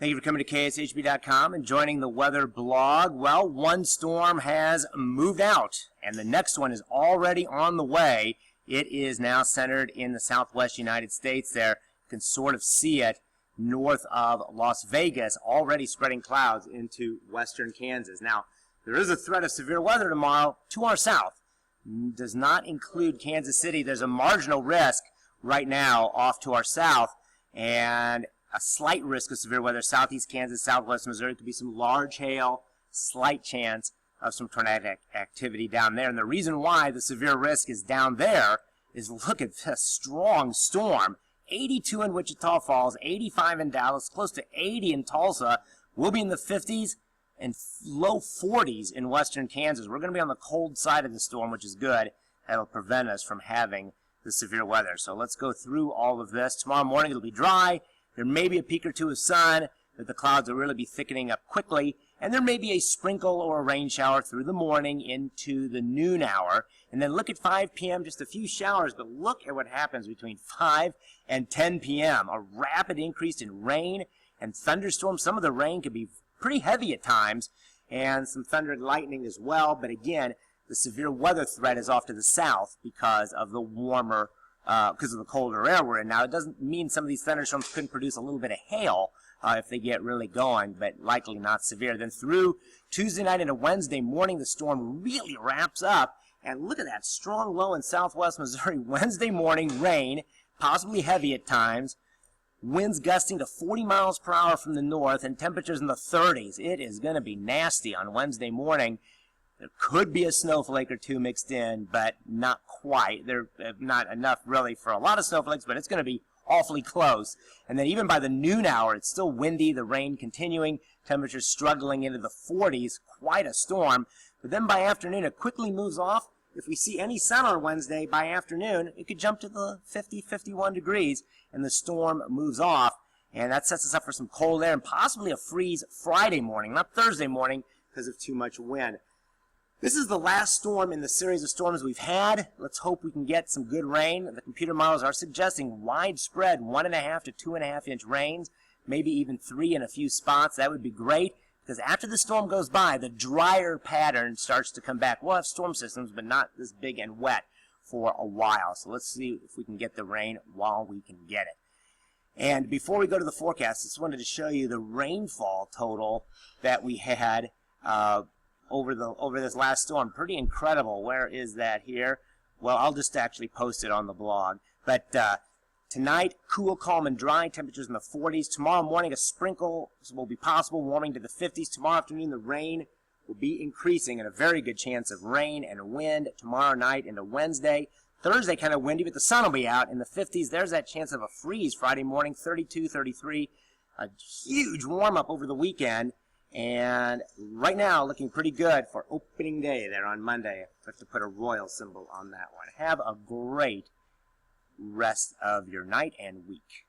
Thank you for coming to KSHB.com and joining the weather blog. Well, one storm has moved out, and the next one is already on the way. It is now centered in the southwest United States there. You can sort of see it north of Las Vegas, already spreading clouds into western Kansas. Now, there is a threat of severe weather tomorrow to our south. Does not include Kansas City. There's a marginal risk right now off to our south, and a slight risk of severe weather. Southeast Kansas, southwest Missouri, could be some large hail, slight chance of some tornadic activity down there. And the reason why the severe risk is down there is look at this strong storm. 82 in Wichita Falls, 85 in Dallas, close to 80 in Tulsa. We'll be in the 50s and low 40s in western Kansas. We're going to be on the cold side of the storm, which is good. That'll prevent us from having the severe weather. So let's go through all of this. Tomorrow morning it'll be dry. There may be a peak or two of sun, but the clouds will really be thickening up quickly. And there may be a sprinkle or a rain shower through the morning into the noon hour. And then look at 5 p.m., just a few showers, but look at what happens between 5 and 10 p.m. A rapid increase in rain and thunderstorms. Some of the rain could be pretty heavy at times, and some thunder and lightning as well. But again, the severe weather threat is off to the south because of the warmer because of the colder air we're in. Now, it doesn't mean some of these thunderstorms couldn't produce a little bit of hail if they get really going, but likely not severe. Then through Tuesday night into Wednesday morning, the storm really wraps up. And look at that strong low in southwest Missouri. Wednesday morning, rain, possibly heavy at times. Winds gusting to 40 miles per hour from the north and temperatures in the 30s. It is going to be nasty on Wednesday morning. There could be a snowflake or two mixed in, but not quite. They're not enough really for a lot of snowflakes, but it's going to be awfully close. And then even by the noon hour, it's still windy, the rain continuing, temperatures struggling into the 40s, quite a storm. But then by afternoon, it quickly moves off. If we see any sun on Wednesday, by afternoon, it could jump to the 50, 51 degrees, and the storm moves off. And that sets us up for some cold air and possibly a freeze Friday morning, not Thursday morning, because of too much wind. This is the last storm in the series of storms we've had. Let's hope we can get some good rain. The computer models are suggesting widespread 1.5 to 2.5 inch rains, maybe even 3 in a few spots. That would be great, because after the storm goes by, the drier pattern starts to come back. We'll have storm systems, but not this big and wet for a while. So let's see if we can get the rain while we can get it. And before we go to the forecast, I just wanted to show you the rainfall total that we had over this last storm. Pretty incredible. Where is that here? Well, I'll just actually post it on the blog. But tonight, cool, calm, and dry. Temperatures in the 40s. Tomorrow morning, a sprinkle will be possible, warming to the 50s. Tomorrow afternoon, the rain will be increasing, and a very good chance of rain and wind tomorrow night into Wednesday. Thursday, kind of windy, but the sun will be out in the 50s. There's that chance of a freeze Friday morning, 32, 33. A huge warm-up over the weekend. And right now, looking pretty good for opening day there on Monday. I have to put a royal symbol on that one. Have a great rest of your night and week.